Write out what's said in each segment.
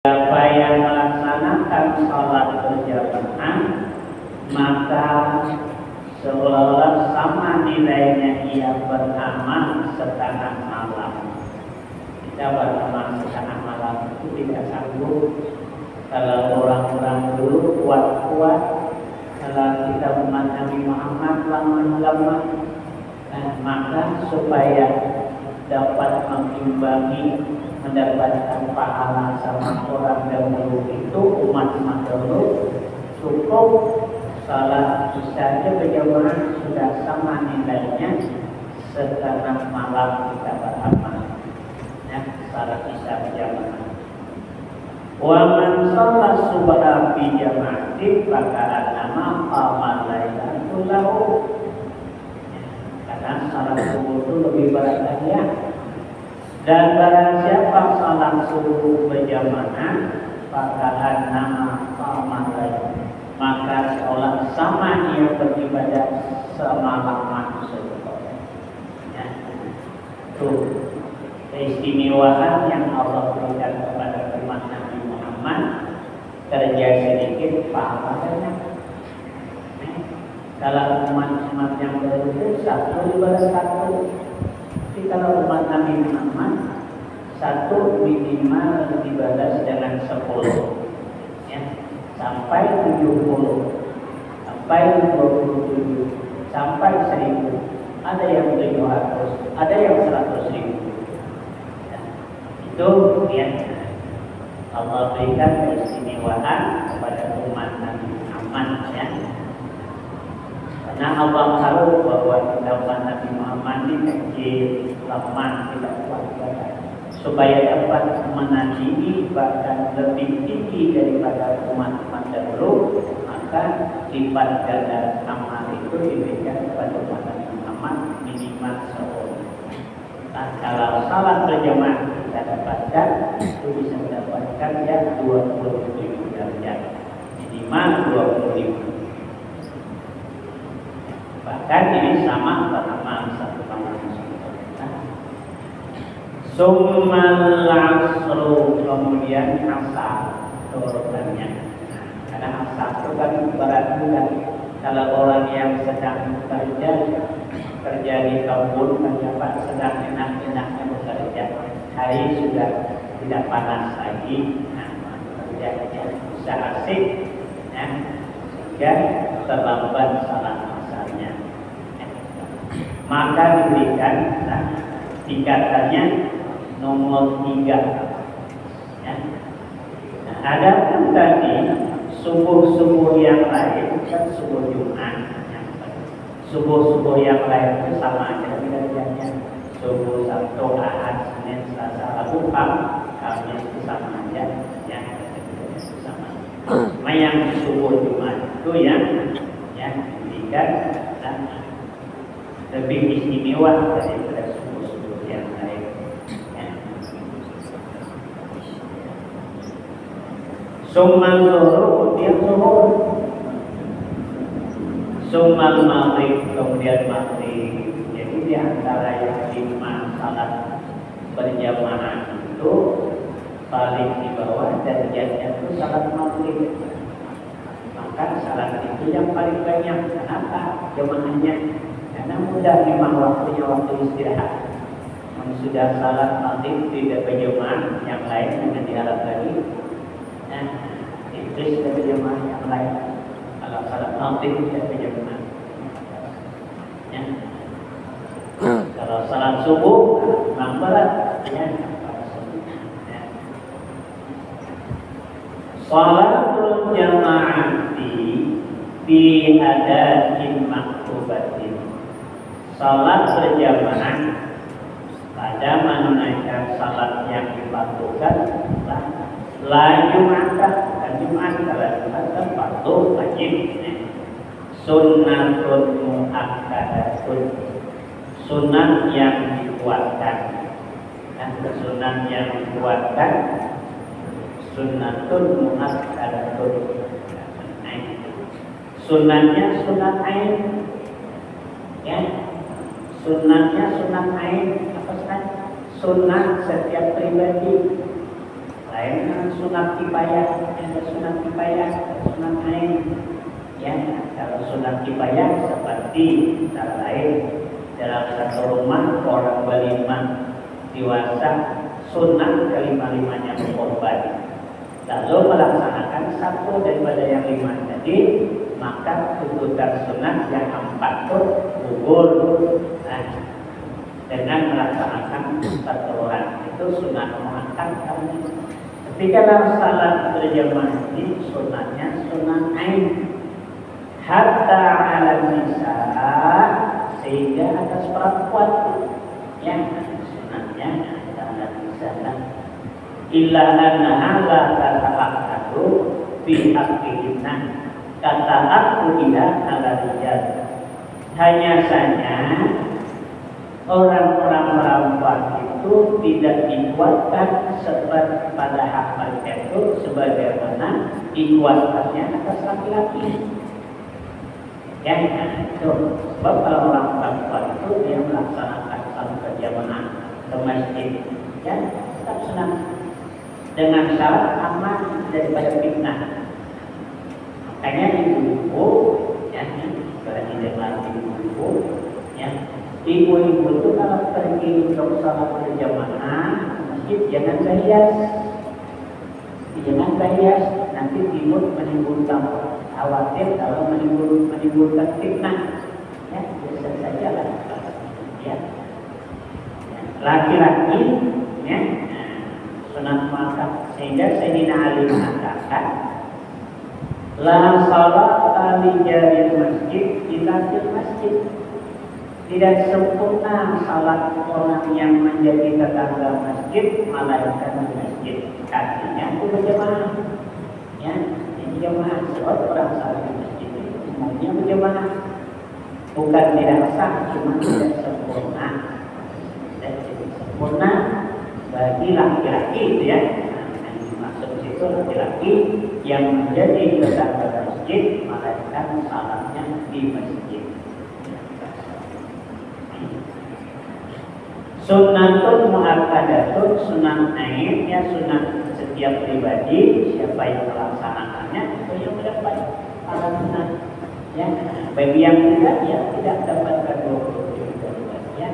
Siapa yang melaksanakan sholat berjamaah, maka seolah-olah sama nilainya ia beramal setengah malam. Kita beramal setengah malam itu tidak sanggup. Kalau orang-orang dulu kuat-kuat, kalau kita umat Nabi Muhammad lemah-lemah, maka supaya dapat mengimbangi mendapatkan pahala sama orang dahulu itu, umat-umat dahulu cukup salat isya berjamaah sudah sama nilainya setengah malam kita beramal. Ya, salat isya berjamaah. Wa man shalla subha fi jama'atin faqad nama qamal lailatul lahu. Karena salat subuh itu lebih berbahagia. Dan barang siapa salat subuh berjamaah, faqad nama qamal lailatul, maka seolah sama ia beribadah semalaman sebelumnya. Ya. Itu keistimewaan yang Allah berikan kepada umat Nabi Muhammad. Kerja sedikit, pahala banyak. Kalau umat-umat yang baru satu ibadah satu. Tapi kalau umat Nabi Muhammad satu minimal dibalas dengan 10, ya, sampai 70, sampai 27, sampai 1000, ada yang 700, ada yang 100.000. Ya, itu ya Allah berikan keistimewaan kepada umat Nabi Muhammad, ya. Karena Allah tahu bahwa umat Nabi Muhammad ini kecil, lemah, tidak kuat badan. Supaya dapat menandingi bahkan lebih tinggi daripada umat-umat dahulu, maka lipat ganda amal itu diberikan kepada umat Nabi Muhammad minimal 10. Nah, kalau salat berjamaah kita dapatkan, itu bisa mendapatkan ya 27 derajat, minimal 25. Bahkan ini sama beramal satu malam. Summal asru, kemudian asar turutannya. Karena asar itu kan berat bulan. Kalau orang yang sedang kerja di kebun, kenapa sedang enak-enaknya bekerja, hari sudah tidak panas lagi, kerja bisa asik, ya, sehingga terlambat salat asarnya. Maka diberikan tingkatannya nomor 3. Ya. Nah, ada pun tadi subuh-subuh yang lain, kan subuh Jumat. Subuh-subuh yang lain itu sama aja derajatnya. Subuh Sabtu, Ahad, Senin, Selasa, Rabu, Kamis itu sama aja. Ya, itu sama. Cuma yang subuh Jumat itu yang diberikan lebih istimewa daripada subuh-subuh yang lain. Summal zuhur, kemudian zuhur. Summal maghrib, kemudian maghrib. Jadi di antara yang 5 salat berjamaah itu paling di bawah derajatnya itu salat maghrib. Maka salat itu yang paling banyak. Kenapa? Jamaahnya. Karena mudah memang waktunya waktu istirahat. Sudah salat maghrib tidak berjamaah, yang lain yang diharap lagi. Itu sudah berjamaah yang lain. Kalau salat maghrib tidak berjamaah. Ya. Kalau salat subuh memang berat. Ya. Salatul jamaati fi adatin maktubatin. Salat berjamaah pada menunaikan salat yang difardukan la Jum'atah, dan Jumat kalau Jumat kan fardu wajib. Sunnatun muakkadatun, sunat yang dikuatkan. Dan sunat yang dikuatkan, sunnatun muakkadatun. Sunatnya sunat ain, ya. Sunatnya sunat ain, apa sunat? Sunat setiap pribadi. lain dengan sunat kifayah, ada sunat kifayah, sunat ain. Ya, kalau sunat kifayah seperti antara lain dalam satu rumah orang berlima dewasa, sunat kelima-limanya berkorban, lalu melaksanakan satu daripada yang 5 tadi, maka tuntutan sunat yang 4 itu gugur. Nah, dengan melaksanakan pertemuan itu sunat muakkad. Tapi kalau salat berjamaah ini sunatnya sunat ain hatta ala nisa, sehingga atas perempuan yang sunatnya hatta ala nisa. Illa annaha la tata'akkadu fi haqqihinna kata aku tidak ala rijal. Hanya saja orang-orang perempuan itu tidak dikuatkan seperti pada hak mereka itu sebagaimana dikuatkannya atas laki-laki. Ya, itu sebab kalau orang perempuan itu dia melaksanakan salat berjamaah ke masjid, ya tetap senang dengan syarat aman daripada fitnah. Makanya ibu-ibu, ya, berarti dengan ibu-ibu, ya. Ibu-ibu itu kalau pergi untuk salat berjamaah masjid jangan berhias, nanti timur menimbulkan khawatir kalau menimbulkan fitnah. Ya, biasa saja lah. Ya. Laki-laki, ya, sunat muakkad. Sehingga Sayyidina Ali mengatakan, la salat li jaril masjid illa fil masjid. Tidak sempurna salat orang yang menjadi tetangga masjid melainkan di masjid. Artinya itu berjamaah. Ya, ini jamaah. Sebab orang salat di masjid itu umumnya berjamaah. Bukan tidak sah, cuma tidak sempurna. Tidak sempurna bagi laki-laki itu ya. Yang dimaksud itu laki-laki yang menjadi tetangga masjid melainkan salatnya di masjid. Sunnatul muakkadatun, sunat ain, ya sunat setiap pribadi, siapa yang melaksanakannya itu yang mendapat pahala sunat. Ya, bagi yang tidak, ya tidak dapatkan 27 bagian.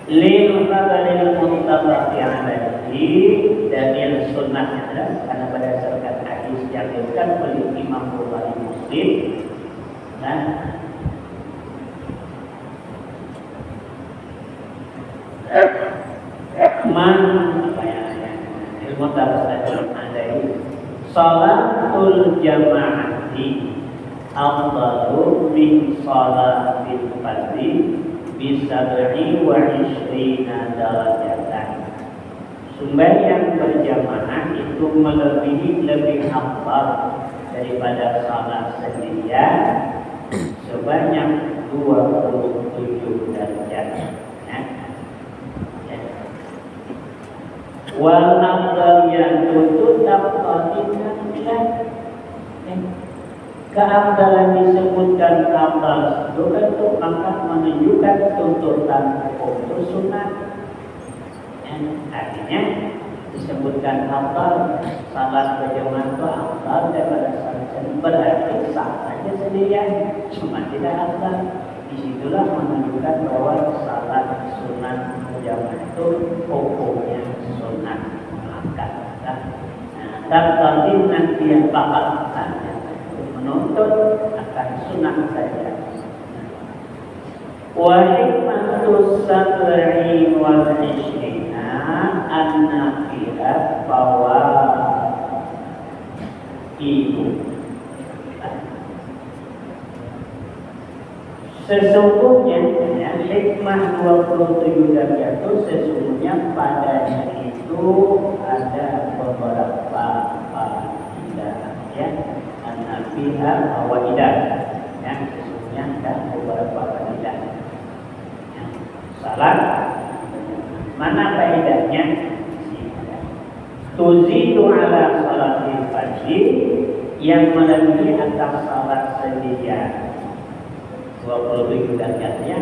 Lil fadlil muttafaqi alaihi, dalil sunnahnya adalah karena berdasarkan hadis yang diriwayatkan oleh Imam Bukhari Muslim. Nah, ilmu tafsir adai salatul jamaati afdalu min salatil fardhi bi 27 darajatan. Sembahyang berjamaah itu lebih afdal daripada salat sendirian sebanyak 27 derajat. Wal afdal yang tuntut afdalina bilah. Keafdalan disebutkan afdal itu maka menunjukkan tuntutan hukum sunat. Artinya disebutkan afdal salat berjamaah itu afdal daripada salat sendirian, berarti sah saja sendirian, cuma tidak afdal. Disitulah menunjukkan bahwa salat sunat berjamaah itu hukumnya sunat muakkad. Dan tadi nanti yang bakal menuntut akan sunat saja. Wa hikmatus sab'i wal 20 an-nafilah bahwa ibu sesungguhnya ya, hikmah 27 derajat itu sesungguhnya padanya itu ada beberapa faidah ya, an-nafilah fawaidah ya, sesungguhnya ada beberapa faidah. Ya, salat mana faedahnya? Tuzidu ala salatil fajr, yang melebihi atas salat sendirian 27 derajatnya.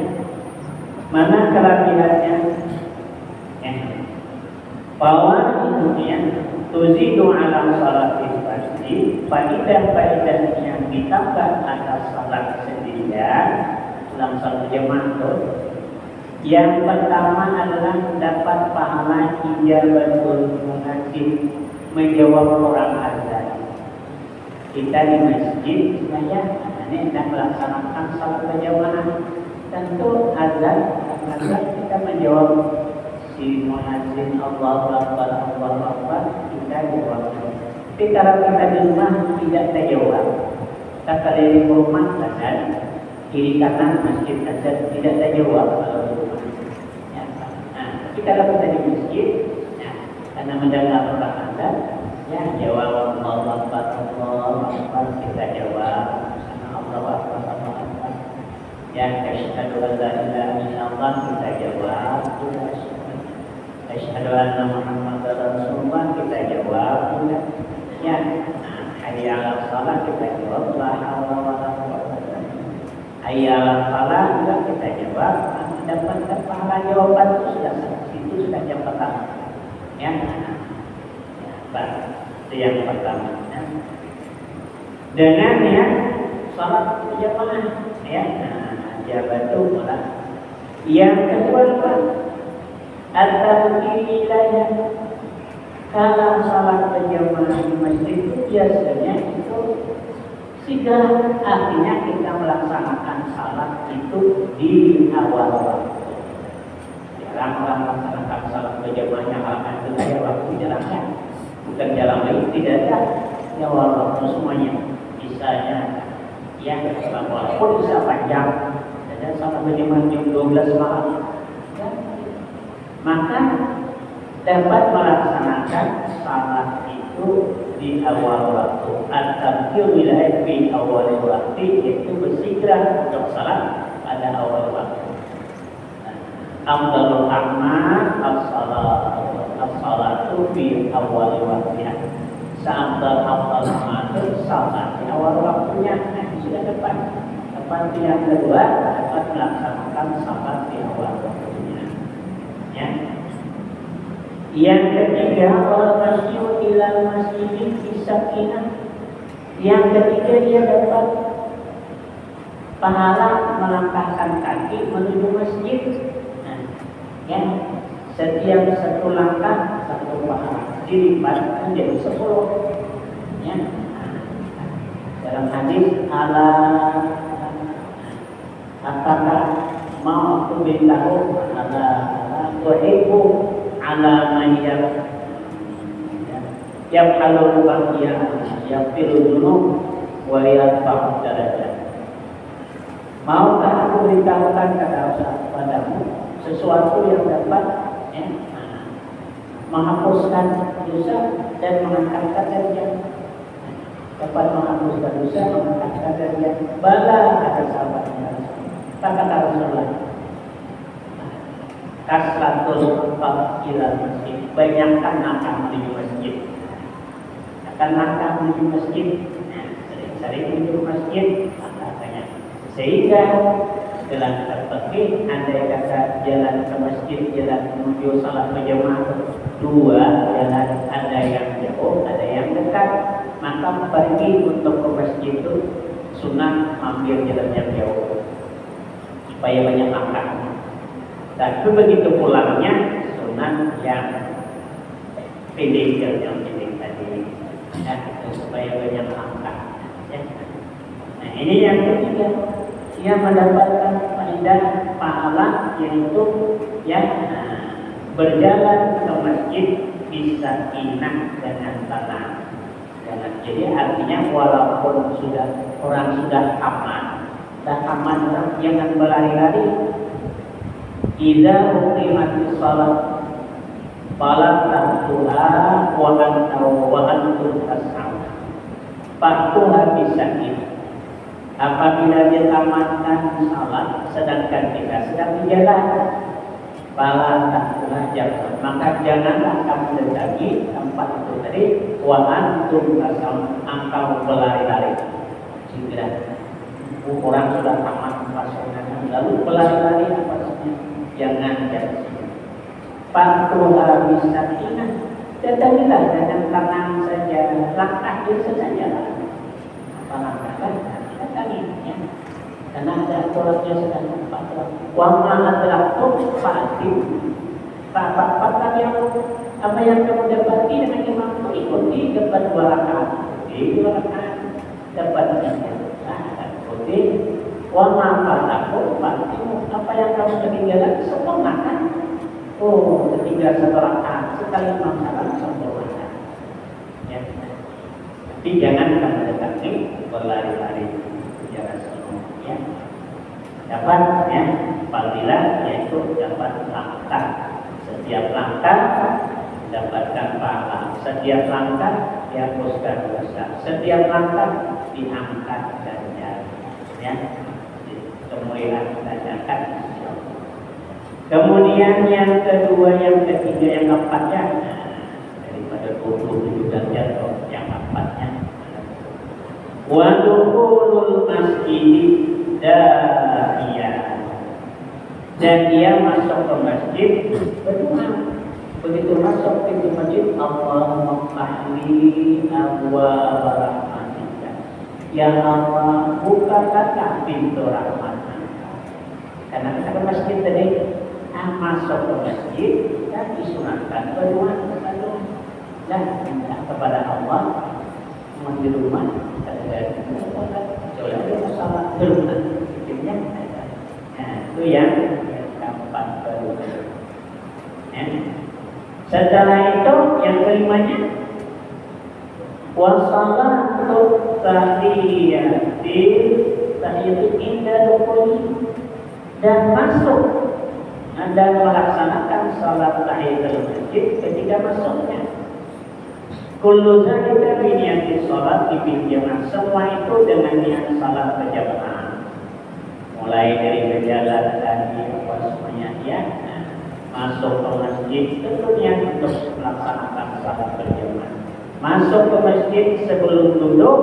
Mana kelebihannya? bahwa itu ya tuzidu ala salatil fardhi, faidah-faidah yang ditambah atas salat sendirian dalam satu jemaah itu. Yang pertama adalah dapat pahala ijabatul muadzin, menjawab orang azan. Kita di masjid saya ini hendak melaksanakan salat berjamaah, tentu azan kita menjawab si muadzin Allahu Akbar Allahu Akbar, kita jawab. Tapi kalau kita di rumah tidak terjawab, kita keliling rumah azan, kiri kanan masjid azan tidak terjawab kalau di rumah. Ya. Nah, tapi kalau kita di masjid, ya, karena mendengar orang azan, ya jawab Allahu Akbar Allahu Akbar, kita jawab Allahu Akbar Allahu Akbar. Ya, asyhadu an la ilaha illallah, kita jawab. Asyhadu anna Muhammadar Rasulullah, kita jawab. Ya, hayya 'alas shalah, kita jawab la haula wala quwwata illa billah. Hayya 'alas shalah juga kita jawab. Dapat pahala jawaban itu sudah yang pertama. Ya. Itu yang pertama. Dengan ya salat berjamaah ya. Jabatu pula. Yang kedua at-tawqiyah. Kalau salat berjamaah di masjid itu biasanya itu segera, artinya kita melaksanakan salat itu di awal waktu. Jarang orang melaksanakan salat berjamaahnya akan itu waktu jalannya, bukan jalan lain, tidak ada di awal waktu semuanya. Bisanya ya walaupun bisa panjang, ada salat berjamaah jam 12 malam. Ya. Maka dapat melaksanakan salat itu di awal waktu. At-tabkir wilayah fi awal waktu, yaitu bersegera untuk salat pada awal waktu. Afdalul a'mal as-salatu fi awal waktunya. Seafdal amal salat di awal waktunya. Nah, sudah depan yang kedua dapat melaksanakan salat di awal waktunya. Ya. Yang ketiga, al-masyu ilal masjid bisakinah. Yang ketiga, dia dapat pahala melangkahkan kaki menuju masjid. Nah, ya, setiap satu langkah satu pahala dilipat menjadi 10. Ya. Dalam hadis apakah mau aku beritahu tuhibbu ala mayyab yaf'alul baqiya yaghfiru dzunub wa yarfa'u darajat. Maukah aku beritahukan kepadamu sesuatu yang dapat menghapuskan dosa dan mengangkat derajat. Dapat menghapuskan dosa, mengangkat derajat. Bala, kata sahabatnya. Kata Rasulullah, kasratul qaf ila masjid, banyakkan langkah menuju masjid. Akan langkah menuju masjid, sering-sering menuju masjid, langkahnya. Sehingga dalam terpikir, andai kata jalan ke masjid, jalan menuju salat berjamaah, dua jalan, ada yang jauh, ada yang dekat, maka pergi untuk ke masjid itu sunnah ambil jalan yang jauh supaya banyak langkah. Tapi begitu pulangnya sunnah yang pendek, yang pendek tadi, ya, supaya banyak langkah. Ya. Nah, ini yang ketiga, dia mendapatkan faedah pahala, yaitu ya berjalan ke masjid bisa inang dengan tenang. Jadi artinya walaupun orang sudah aman, orang jangan berlari-lari. Idza uqimatis shalah fala tahtuha wa antum tas'aun. Faktuha bisakin. Apabila dia tamatkan salat sedangkan kita sedang berjalan, fala tahtuha jangan. Maka janganlah kamu mendatangi tempat itu tadi wa antum tas'aun, engkau berlari-lari. Segera orang sudah tamat pasangan lalu berlari-lari apa saja, jangan. Faktuha bisakinah, Datangilah dengan tangan saja, langkah saja lah. Apa langkah kan? Datangi ya. Karena ada aturannya sedang wa ma adraktum fa'tim. Apa yang kamu dapati dengan imam itu ikuti dapat 2 rakaat. Di 2 rakaat dapat 3 rakaat. Ikuti wa ma fa'tum fa'tim. Apa yang kamu ketinggalan sempurnakan. Oh, ketinggalan 1 rakaat sekali imam salam sempurnakan. Ya. Tapi jangan kamu datangi berlari-lari. Jangan ya. Dapat ya, fadilah yaitu dapat langkah. Setiap langkah mendapatkan pahala. Setiap langkah dihapuskan dosa. Setiap langkah diangkat derajat. Ya, kemuliaan derajat. Kemudian yang kedua, yang ketiga, yang keempatnya daripada 27 derajat yang keempatnya. Wa dukhulul masjid da'iyah. Dan dia masuk ke masjid berdoa. Begitu masuk pintu masjid, Allahumma ftahli abwaab rahmatika. Ya Allah, bukakanlah pintu rahmat-Mu. Karena kita ke masjid tadi, masuk ke masjid dan disunatkan berdoa dan minta kepada Allah. Mau di rumah, ada masalah di rumah, itu yang keempat baru. Ya. Setelah itu yang kelimanya wasalatu tahiyatu inda dukhuli, dan masuk dan melaksanakan salat tahiyatul masjid ketika masuknya. Kullu zalika bi niyati salat berjamaah. Semua itu dengan niat salat berjamaah. Mulai dari berjalan tadi apa semuanya ya. Masuk ke masjid tentunya untuk melaksanakan salat berjamaah. Masuk ke masjid sebelum duduk,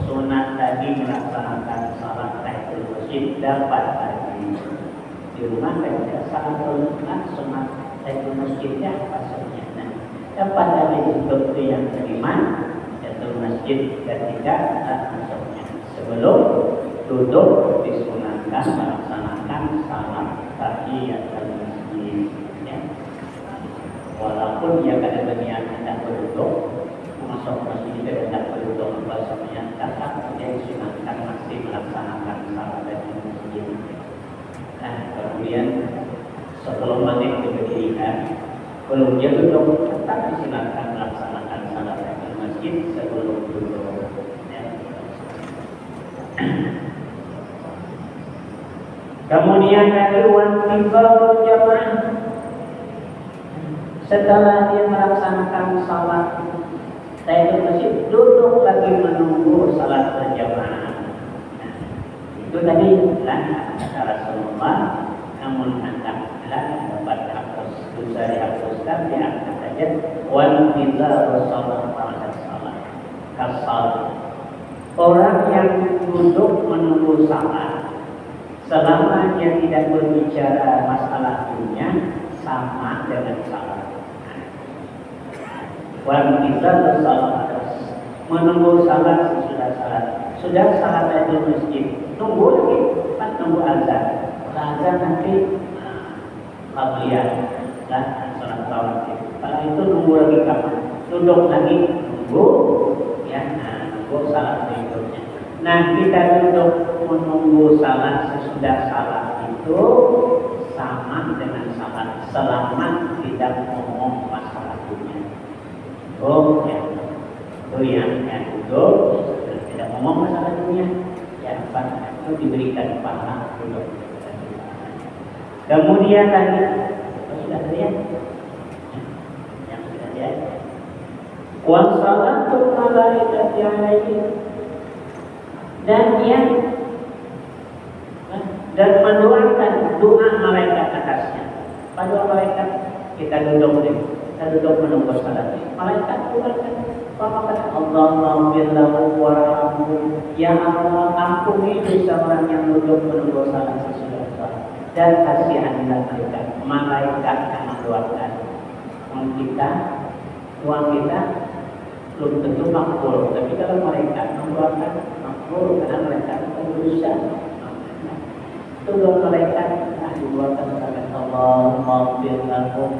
sunat tadi melaksanakan salat tahiyatul masjid dapat tadi. Di rumah kita salat sunat tahiyatul masjidnya apa semuanya. Dapat tadi seperti yang kelima, yaitu masjid ketika masuknya. Sebelum duduk disunatkan melaksanakan salat tahiyatul masjid. Ya. Walaupun dia kadang berniat tidak berduduk, masuk masjid tidak berduduk, bahasanya tetap dia disunatkan masih melaksanakan salat tahiyatul masjid. Nah, kemudian sebelum maghrib diberikan. Belum dia duduk, tetap disilakan melaksanakan salat tahiyatul masjid sebelum duduk. Ya. Kemudian dari wantibaul jamaah, setelah dia melaksanakan salat tahiyatul masjid, duduk lagi menunggu salat berjamaah. Nah, itu tadi kan kata Rasulullah, namun hendaklah dapat dosa dihapuskan diangkat saja. Wal tizaru salat pada salat kasal. Orang yang duduk menunggu salat selama dia tidak berbicara masalah dunia sama dengan salat. Wal tizaru salat menunggu salat sesudah salat. Sudah salat di masjid, tunggu lagi, pas tunggu azan. Azan nanti qabliyah dan salat rawatib. Kalau itu nunggu lagi kapan? Duduk lagi nunggu ya, nunggu salat berikutnya. Nah, kita duduk menunggu salat sesudah salat itu sama dengan salat selama tidak ngomong masalah dunia. Oh ya, itu yang duduk tidak ngomong masalah dunia, ya itu diberikan pahala duduk. Kemudian tadi sudah lihat yang sudah lihat wassalatu malaikati alaihi, dan yang dan mendoakan doa malaikat atasnya. Pada malaikat kita duduk menunggu salat. Malaikat doakan apa kata Allahumma ghfirlahu warhamhu, ya Allah ampuni dosa orang yang duduk menunggu salat sesudah salat, dan kasihanilah mereka. Malaikat yang mendoakan kita Uang kita belum tentu makbul, tapi kalau mereka mengeluarkan makbul karena mereka berusaha. Itu doa mereka dikeluarkan kepada Allah, maafir lakum,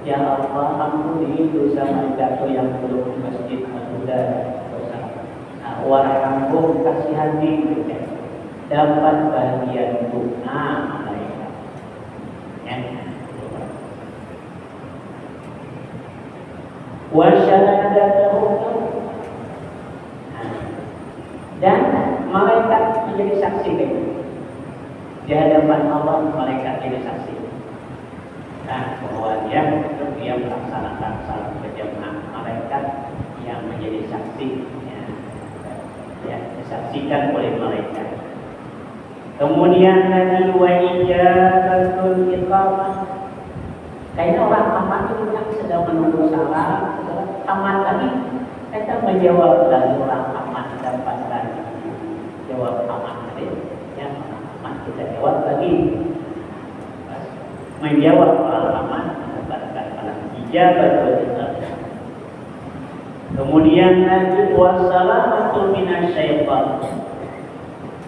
ya Allah ampuni dosa mereka yang belum di masjid Al-Huda. Nah, warhamhum, kasihani mereka, dapat bagian doa mereka. Ya. Dan malaikat menjadi saksi di hadapan Allah, malaikat jadi saksi. Nah, bahwa dia melaksanakan salat berjamaah, malaikat yang menjadi saksi, ya, disaksikan oleh malaikat. Kemudian tadi wa ijabatul iqamah. Kayaknya orang aman itu yang sedang menunggu salat, aman lagi, kita menjawab dari orang aman dapatkan jawab aman tadi, yang aman kita jawab lagi, menjawab orang aman mendapatkan alam ijabatul iqamah. Kemudian lagi wassalamatul minasyaitan,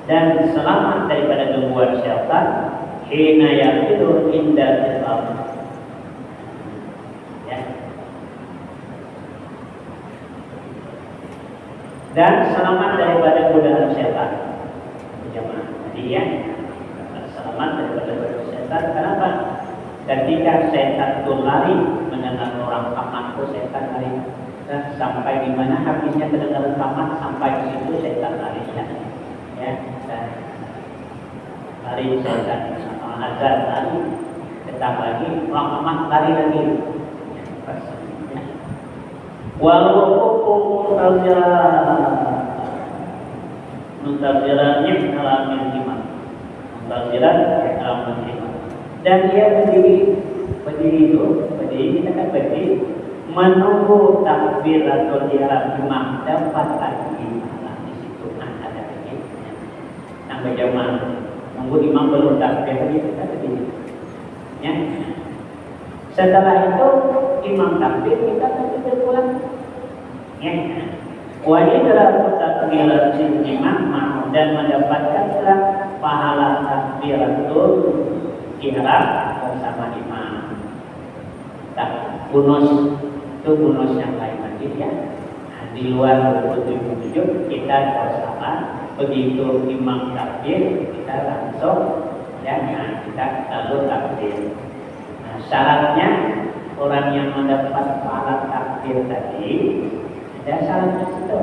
dan selamat daripada gangguan syaitan hina yaqidur inda al-amr. Dan selamat daripada godaan syaitan. Jemaah hadiah, selamat daripada godaan syaitan. Kenapa? Ketika syaitan itu lari mendengar orang aman, itu syaitan lari. Dan sampai di mana habisnya kedengaran aman, sampai di situ syaitan lari. Ya, dan lari syaitan, azan lari, tetap lagi orang aman lari lagi. Walau muntazirannya dalam iman, muntaziran dalam iman, dan dia berdiri kita kan berdiri menunggu takbiratul ihram imam dapat lagi di situ ada lagi. Nah, berjamaah nunggu imam belum takbir kita berdiri. Ya. Setelah itu imam takbir kita takbir pulang. Ya. Wa idraku takbiratul imam dan mendapatkanlah pahala takbiratul ihram bersama imam. Tak bonus itu bonus yang lain lagi ya. Nah, di luar wujud kita bersama, begitu imam takbir kita langsung ya, nah, kita lalu takbir. Syaratnya orang yang mendapat pahala takbir tadi ada syaratnya situ.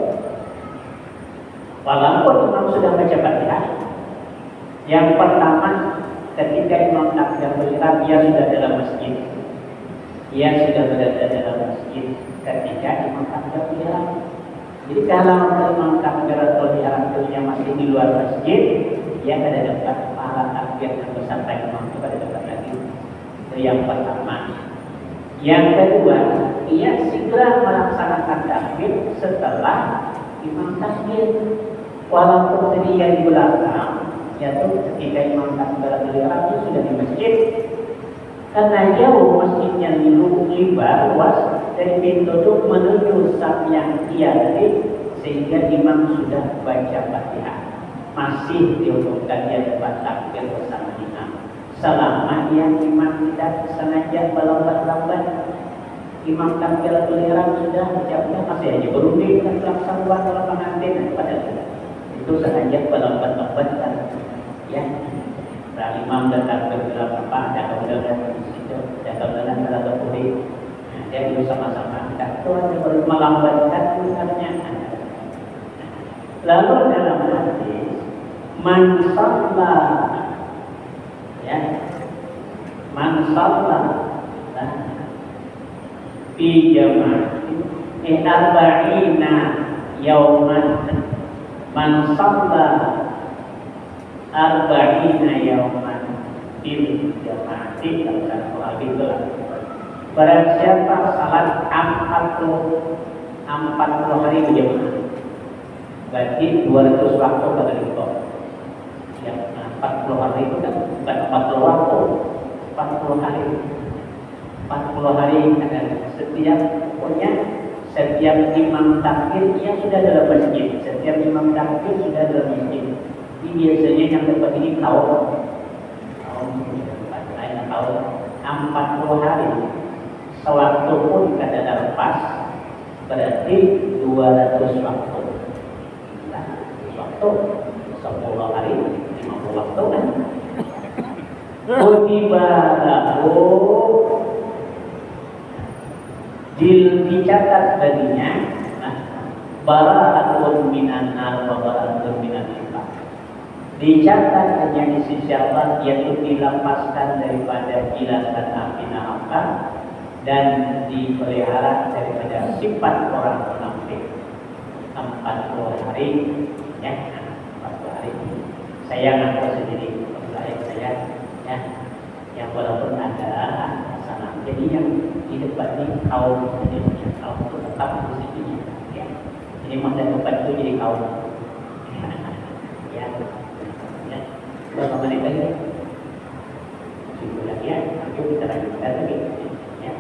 Walaupun imam sudah baca Fatihah, yang pertama ketika imam takbir ihram dia sudah dalam masjid. Dia sudah berada dalam masjid ketika imam takbir ihram. Jadi kalau imam takbir ihram itu masih di luar masjid, dia ada dapat pahala takbir yang bersama imam itu ada dapat lagi. Yang pertama. Yang kedua, ia segera melaksanakan takbir setelah imam takbir. Walaupun dia di belakang, yaitu ketika imam takbir ihram itu sudah di masjid, karena jauh masjidnya lebar luas dari pintu itu menuju saf yang kiri, sehingga imam sudah baca Fatihah. Masih diumumkan dia dapat takbir bersama imam. Selama yang imam tidak sengaja melambat-lambat, imam takbiratul ihram sudah ucapnya masih aja berunding dan langsung buat kalau pengantin pada itu sengaja melambat-lambat kan ya. Nah, imam dan takbir ihram apa ada kemudian di situ ada kemudian ada terpulih. Nah, dia itu sama-sama tidak tuh ada melambatkan ucapnya. Lalu dalam hadis man shalla ya, man shalla fi jama'atin arba'ina yawman, man shalla arba'ina yawman fil jama'ati satu hari telah. Barang siapa salat 40 hari berjamaah, berarti 200 waktu pada itu. Ya, 40 hari itu kan bukan 40 waktu, 40 hari. 40 hari ada setiap pokoknya Setiap imam takbir ya sudah dalam masjid. Setiap imam takbir sudah dalam masjid. Ini biasanya yang tempat ini tahun 40 hari. Sewaktu pun kadang pas, berarti 200 waktu. Nah, waktu 10 hari, 50 waktu kan. Kutiba lahu, dicatat baginya bara'atun minan nar wa bara'atun minan nifaq. Dicatat hanya di sisi Allah, yaitu dilepaskan daripada ilasan api neraka dan dipelihara daripada sifat orang munafik. 40 hari ya, 40 hari. Saya ngaku sendiri saya ya, yang walaupun ada salah. Jadi yang di depan ini kaum Indonesia, kaum itu tetap di sini ya. Jadi masa depan itu jadi kaum ya. Berapa menit lagi? 7 lagi ya. Nanti kita lanjutkan lagi ya.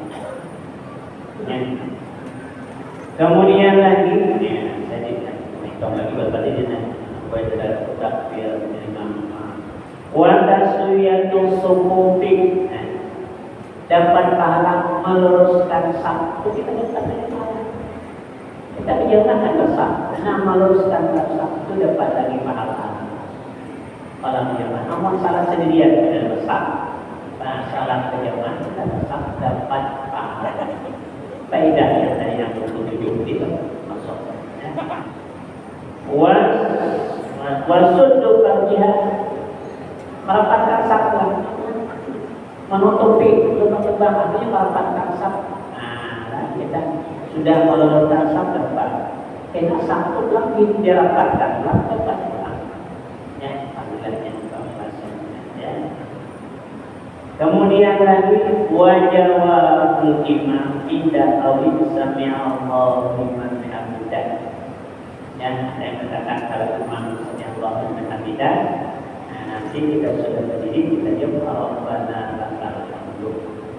Kemudian lagi ya, saya hitung lagi berapa menit nanti. Supaya tidak takbir imam. Wa taswiyatu sufufi, dapat pahala meluruskan saf. Kita dapat pahala. Kita jangan saf. Nah, meluruskan saf itu dapat lagi pahala. Kalau jemaah, namun salah sendirian tidak besar. Salah kejauhan kita besar dapat pahala. Faedahnya dari yang 27 itu masuk. Wasuddu farjiha, merapatkan saflah, menutupi lubang-lubang, artinya merapatkan saf. Nah, kita sudah meluruskan saf dapat. Kita satu lagi dirapatkan, dapat. Kemudian lagi wajar wa'ul imam indah awid sami'allahu liman hamidah. Ya, saya katakan kalau imam sami'allahu liman hamidah, nah, nanti kita sudah berdiri, kita jawab Rabbana lakal hamdu.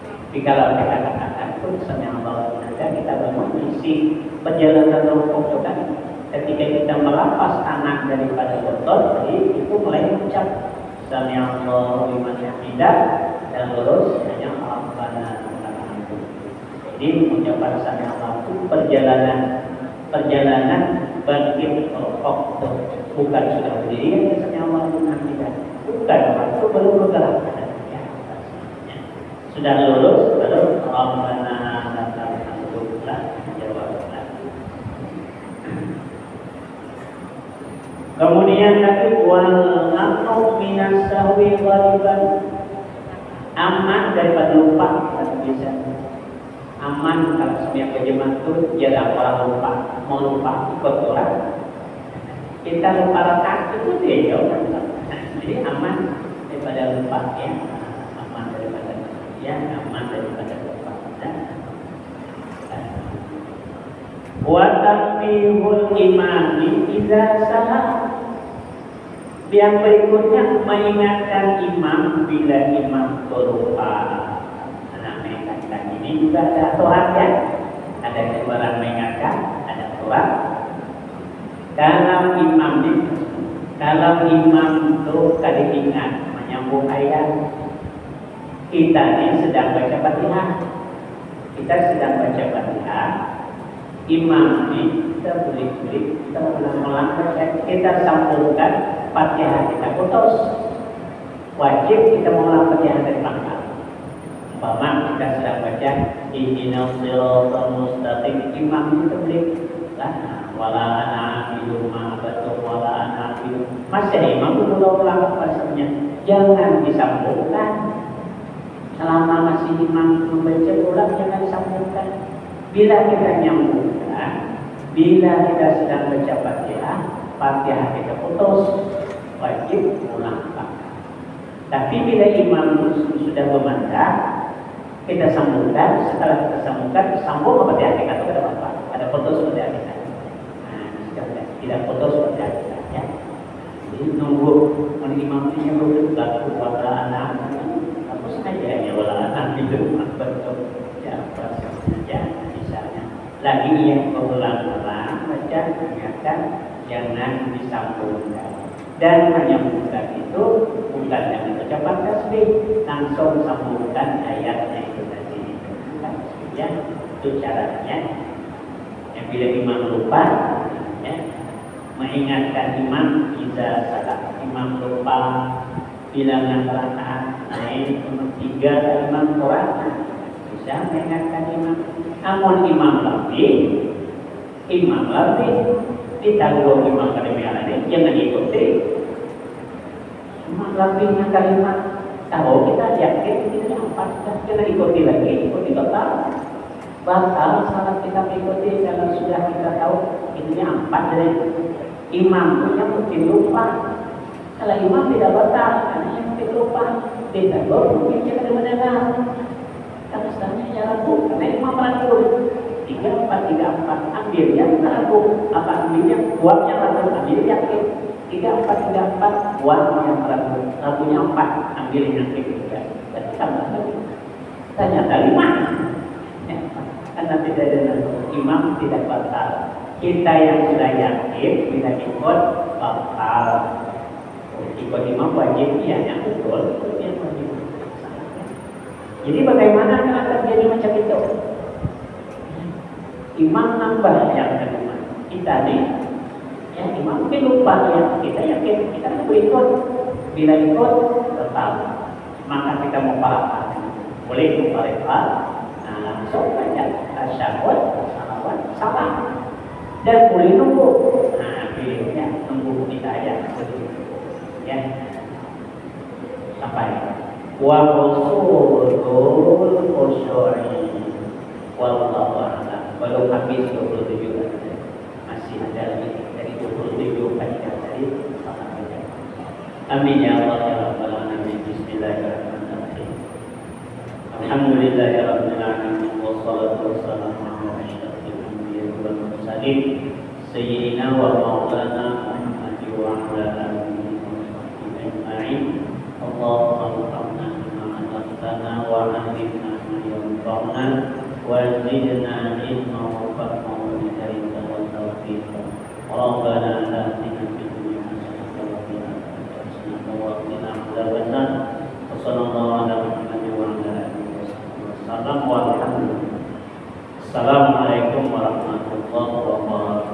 Tapi kalau kita katakan pun sami'allahu liman hamidah, kita bangun isi perjalanan rukuk itu kan. Ketika kita melepas tangan daripada otot, jadi itu mulai mengucap sami'allahu liman hamidah. Dan lurus hanya Rabbana lakal hamdu. Jadi mengucapkan sami'allahu itu perjalanan bangkit rukuk, bukan sudah berdiri sami'allahu liman hamidah. Bukan, itu belum bergerak. Ya, sudah lurus baru Rabbana lakal hamdu lah jawablah. Kemudian lagi wal amnu minas sahwi ghaliban, aman daripada lupa. Kita bisa aman kalau setiap jemaah itu jarang orang lupa, mau lupa ikut orang. Kita lupa rakaat itu dia jauh. Jadi aman daripada lupa ya, aman daripada lupa. Wa takbirul imami idza salah. Yang berikutnya mengingatkan imam bila imam terlupa. Nah, mengingatkan ini juga ada aturan ya. Ada aturan mengingatkan, ada aturan. Kalau imam itu kali ingat menyambung ayat, kita ini sedang baca Fatihah. Kita sedang baca Fatihah. Imam ini kita boleh-boleh kita ulang-ulang baca, kita sambungkan Fatihah, kita putus. Wajib kita mengulang Fatihah dari belakang. Umpama kita sedang baca ihdinas siratal mustaqim, imam itu boleh lah wala ana abidu ma abatu wala ana abidu. Masih imam itu ulang bahasanya. Jangan disambungkan. Selama masih imam membaca ulang jangan disambungkan. Bila kita nyambungkan, bila kita sedang baca Fatihah kita putus, wajib ulang lagi. Tapi bila imam sudah memandang, kita sambungkan. Setelah kita sambungkan, sambung Fatihah kita atau ada apa? Ada putus Fatihah kita. Nah, tidak putus Fatihah kita ya. Jadi nunggu imam ini nyambung lagu wala anak, hapus aja ya wala anak itu betul ya, ya misalnya. lagi yang berulang-ulang baca ingatkan jangan disambungkan. Dan menyambungkan itu bukan dengan ucapan tasbih, langsung sambungkan ayatnya itu tadi. Ya, itu caranya. Yang bila imam lupa, ya, mengingatkan imam jika salah. Imam lupa bilangan rakaat naik nomor 3 imam Quran, bisa mengingatkan imam. Namun imam lebih ditanggung imam kadang ini jangan ikuti. Imam lebihnya kalimat tahu kita yakin ini apa, jangan ikuti lagi, ikuti total. Batal salat kita mengikuti karena sudah kita tahu ini 4 dari imam yang mungkin lupa. Kalau imam tidak batal, karena yang mungkin lupa, tidak mungkin kita mendengar. Kalau sebenarnya ya ragu, karena imam ragu 3-4-3-4 ambilnya kita ragu, apa ambilnya buatnya ragu, ambil yakin 3-4-3-4 buatnya ragu, ragunya 4 ambil yakin 3. Berarti tambah lagi. Ternyata 5. Karena tidak ada imam tidak batal. Kita yang sudah yakin tidak ikut batal. Ikut imam wajib ya yang betul yang wajib. Jadi bagaimana kalau terjadi macam itu? Imam nambah yang kedua. Kita nih, ya imam mungkin lupa ya. Kita yakin kita harus ikut. Bila ikut batal, maka kita mau parah. Boleh muparifah. Langsung baca tasyahud, salawat, salam dan boleh nunggu. Nah, pilihnya nunggu kita ayat ya sampai wa usulul khusyu'i wallahu a'lam. Baru habis 27 masih ada lagi dari 27 kaidah tadi. Amin ya Allah ya rabbal alamin. Bismillahirrahmanirrahim. Alhamdulillahirabbil alamin wassalatu wassalamu ala asyrafil anbiya'i wal mursalin sayyidina wa maulana Muhammadin wa ala alihi wa sahbihi ajma'in. Allahumma arhamna bima 'allamtana wa 'allimna ma yanfa'una wa zidna ilma wa fahma wa hidayah wa tawfiq. Rabbana atina fid dunya hasanatan wa fil akhirati hasanatan wa qina adzabannar. Wassallallahu ala Muhammadin wa ala alihi. Assalamualaikum warahmatullahi wabarakatuh.